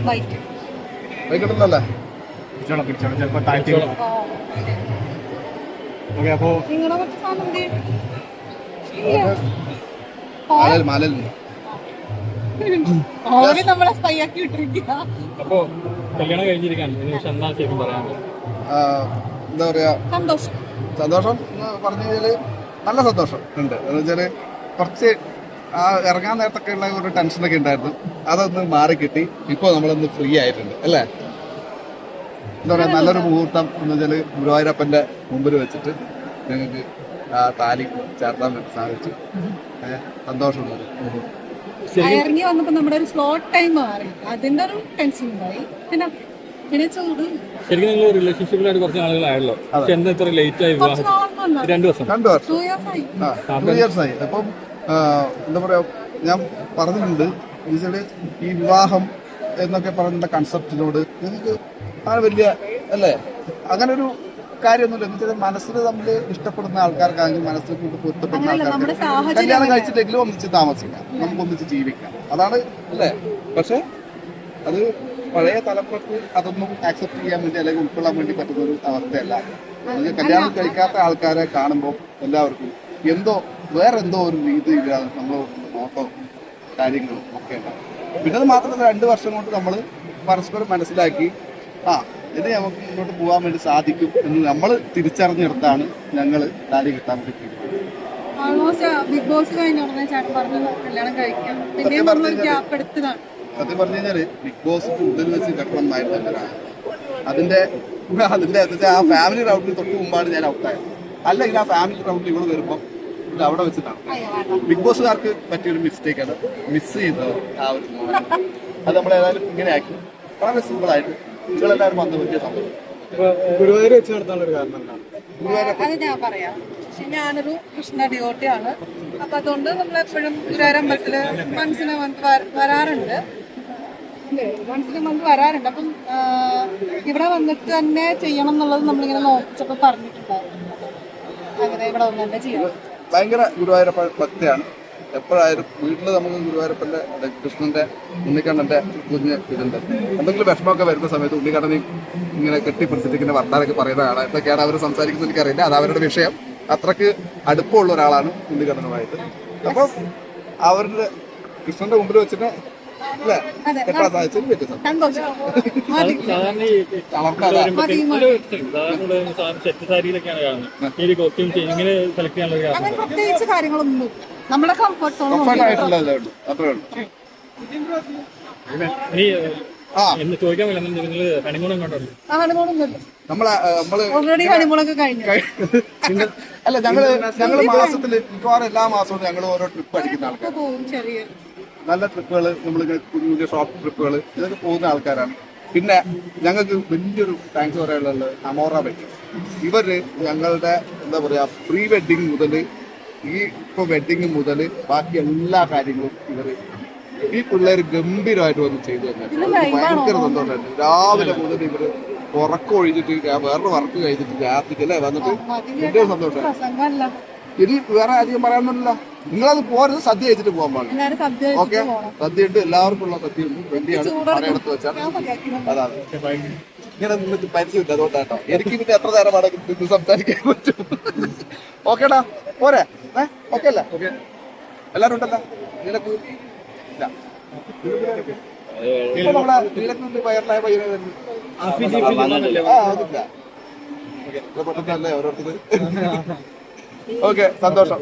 White വൈകിട്ടല്ലേ ചിലപ്പോ താഴ്ത്തി. Okay, അപ്പോ നിങ്ങളുടെ മറ്റു സാധനം മാലയിൽ ഓൾറെഡി നമ്മളെ സ്പൈയാക്കി വിട്ടിരിക്കുക. അപ്പോ കല്യാണം കഴിഞ്ഞിരിക്കാൻ എന്താ ശരിക്കും പറയാനുള്ളത്? എന്താ പറയാ, സന്തോഷം എന്ന് പറഞ്ഞു കഴിഞ്ഞാല് നല്ല സന്തോഷം ഉണ്ട്. എന്ന് വെച്ചാല് കുറച്ച് ഇറങ്ങാൻ നേരത്തൊക്കെ ഉള്ള ഒരു ടെൻഷനൊക്കെ ഉണ്ടായിരുന്നു, അതൊന്ന് മാറി കിട്ടി. ഇപ്പൊ നമ്മളൊന്ന് ഫ്രീ ആയിട്ടുണ്ട് അല്ലേ. എന്താ പറയാ, നല്ലൊരു മുഹൂർത്തം എന്ന് വെച്ചാല് ഗുരുവായൂരപ്പന്റെ മുമ്പിൽ വെച്ചിട്ട് ഞങ്ങൾക്ക് ആ താലി ചേർത്താൻ വേണ്ടി സാധിച്ചു. സന്തോഷമുള്ളത്. ഇറങ്ങി വന്നപ്പോ നമ്മുടെ ഒരു സ്ലോട്ട് ടൈം മാറി, അതിന്റെ ഒരു ടെൻഷൻ ഉണ്ടായി. പിന്നെ ചൂട് ശരിക്കും നിങ്ങൾ റിലേഷൻഷിപ്പിലായിട്ട് കുറച്ച് ആളുകളായല്ലോ, പക്ഷെ എന്താ ഇത്ര ലേറ്റ് ആയി? 2 വർഷം 2 ഇയേഴ്സ് ആയി. അപ്പം എന്താ പറയാ, ഞാൻ പറഞ്ഞിട്ടുണ്ട് എന്നുവെച്ചാല് ഈ വിവാഹം എന്നൊക്കെ പറയുന്ന കൺസെപ്റ്റിനോട് ഞങ്ങൾക്ക് അങ്ങനെ വലിയ അല്ലേ അങ്ങനെ ഒരു കാര്യമൊന്നുമില്ല. എന്ന് വെച്ചാൽ മനസ്സിൽ തമ്മിൽ ഇഷ്ടപ്പെടുന്ന ആൾക്കാർക്കാണെങ്കിൽ മനസ്സിൽ കൊണ്ട് പൊരുത്തപ്പെടുന്ന ആൾക്കാർക്ക് കല്യാണം കഴിച്ചിട്ടെങ്കിലും ഒന്നിച്ച് താമസിക്കാം, നമുക്ക് ഒന്നിച്ച് ജീവിക്കാം, അതാണ് അല്ലേ. പക്ഷെ അത് പഴയ തലമുറക്ക് അതൊന്നും ആക്സെപ്റ്റ് ചെയ്യാൻ വേണ്ടി അല്ലെങ്കിൽ ഉൾക്കൊള്ളാൻ വേണ്ടി പറ്റുന്ന ഒരു അവസ്ഥയല്ല. കല്യാണം കഴിക്കാത്ത ആൾക്കാരെ കാണുമ്പോൾ എല്ലാവർക്കും വേറെന്തോ ഒരു രീതിയിലാണ് നമ്മൾ നോട്ടവും കാര്യങ്ങളും ഒക്കെ ഉണ്ടാവും. പിന്നെ അത് മാത്രമല്ല 2 വർഷം കൊണ്ട് നമ്മൾ പരസ്പരം മനസ്സിലാക്കി ഇത് നമുക്ക് മുന്നോട്ട് പോകാൻ വേണ്ടി സാധിക്കും എന്ന് നമ്മൾ തിരിച്ചറിഞ്ഞെടുത്താണ് ഞങ്ങൾ താലി കിട്ടാൻ വേണ്ടി ബിഗ് ബോസ് സത്യം പറഞ്ഞു കഴിഞ്ഞാല് ബിഗ് ബോസ് കൂടുതൽ വെച്ച് കെട്ടണമെന്നായിരുന്നു അതിന്റെ ആ ഫാമിലി റൗണ്ടിൽ തൊട്ട് മുമ്പാണ് ഞാൻ ഔട്ടായത്. അല്ലെങ്കിൽ ആ ഫാമിലി റൗണ്ടിൽ ഇവിടെ വരുമ്പോൾ ഇത് അവിടെ വെച്ചിട്ടാണ്. ബിഗ് ബോസുകാർക്ക് പറ്റിയൊരു മിസ്റ്റേക്കാണ് മിസ് ചെയ്തത്. ആ ഒരു അത് നമ്മളേതായാലും ഇങ്ങനെ ആക്കി വളരെ സിമ്പിളായിട്ട് നിങ്ങളെല്ലാവരും വന്ന് പറ്റിയ സംഭവം. ഗുരുവായൂർ വെച്ച് നടത്താനുള്ള ഒരു കാരണം എന്താണ്? അത് ഞാൻ പറയാം. ഞാനൊരു കൃഷ്ണ ഡിവോട്ടിയാണ്. അപ്പൊ അതുകൊണ്ട് നമ്മളെപ്പോഴും ഗുരുവായൂർ അമ്പലത്തില് മനസ്സിന് വരാറുണ്ട്. അപ്പം ഇവിടെ വന്നിട്ട് തന്നെ ചെയ്യണം എന്നുള്ളത് നമ്മളിങ്ങനെ നോക്കിച്ചപ്പോ പറഞ്ഞിട്ടുണ്ടായിരുന്നു. അങ്ങനെ ഇവിടെ വന്ന് തന്നെ ചെയ്യണം. ഭയങ്കര ഗുരുവായൂരപ്പ ഭക്തിയാണ്. എപ്പോഴായാലും വീട്ടിൽ നമുക്ക് ഗുരുവായൂരപ്പന്റെ കൃഷ്ണന്റെ ഉണ്ണിക്കണ്ണന്റെ കുഞ്ഞ് ഇതുണ്ട്. എന്തെങ്കിലും വിഷമമൊക്കെ വരുന്ന സമയത്ത് ഉണ്ണിക്കണ്ണനെ ഇങ്ങനെ കെട്ടിപ്പിടിച്ചിട്ട് ഇങ്ങനെ വർത്താനൊക്കെ പറയുന്ന ആളാണ്. എന്തൊക്കെയാണ് അവർ സംസാരിക്കുന്നത് എനിക്കറിയില്ല, അത് അവരുടെ വിഷയം. അത്രക്ക് അടുപ്പമുള്ള ഒരാളാണ് ഉണ്ണിക്കണ്ണനുമായിട്ട്. അപ്പം അവരുടെ കൃഷ്ണന്റെ മുമ്പിൽ വെച്ചിട്ട് കെട്ടാൻ സാധിച്ചതിന് പറ്റും. പ്രത്യേകിച്ച് കാര്യങ്ങളൊന്നും നമ്മുടെ കംഫർട്ടായിട്ടുള്ളതേ ഉള്ളൂ, അത്രേ ഉള്ളൂ. അല്ല ഞങ്ങള് മാസത്തില് മിക്കവാറും എല്ലാ മാസവും ഞങ്ങൾ ഓരോ ട്രിപ്പ് അടിക്കുന്ന ആൾക്കാർ. നല്ല ട്രിപ്പുകൾ, നമ്മൾ പുതിയ പുതിയ ഷോപ്പ് ട്രിപ്പുകൾ ഇതൊക്കെ പോകുന്ന ആൾക്കാരാണ്. പിന്നെ ഞങ്ങൾക്ക് വലിയൊരു താങ്ക്സ് പറയാനുള്ളത് അമോറ വെഡിങ്. ഇവര് ഞങ്ങളുടെ എന്താ പറയാ പ്രീ വെഡിങ് മുതൽ ഇപ്പൊ വെഡിങ് മുതൽ ബാക്കി എല്ലാ കാര്യങ്ങളും ഇവര് ഈ പിള്ളേർ ഗംഭീരമായിട്ട് വന്ന് ചെയ്തു തന്നെ ഭയങ്കര സന്തോഷമായിട്ട്. രാവിലെ മുതൽ ഇവര് ഉറക്കം ഒഴിഞ്ഞിട്ട് വേറൊരു വർക്ക് കഴിഞ്ഞിട്ട് രാത്രിക്ക് അല്ലേ വന്നിട്ട് വലിയ സന്തോഷമായി. ഇനി വേറെ അധികം പറയാനൊന്നുമില്ല. നിങ്ങളത് പോരുന്നത് സദ്യ കഴിച്ചിട്ട് പോകാൻ പാടില്ല. ഓക്കെ, സദ്യ ഉണ്ട്, എല്ലാവർക്കും ഉള്ള സദ്യ ഉണ്ട്. വേണ്ടിയാണ് പടയെടുത്ത് വെച്ചാൽ അതാണ്. ഇങ്ങനെ നിങ്ങൾക്ക് പരിചയമില്ല, അതുകൊണ്ടാട്ടോ. എനിക്ക് പിന്നെ എത്ര നേരമാണ് നിന്ന് സംസാരിക്കാൻ പറ്റും. ഓക്കേടാ, പോരെ? ഓക്കെ അല്ലേ? ഓക്കെ, എല്ലാവരും ഉണ്ടല്ലോ. നിനക്ക് ഇല്ല ഇപ്പൊ നമ്മളെ നീലക്കുണ്ട് വയറിലായ പയ്യനെ അതില്ല. ഓരോരുത്തർ ഓക്കെ, സന്തോഷം.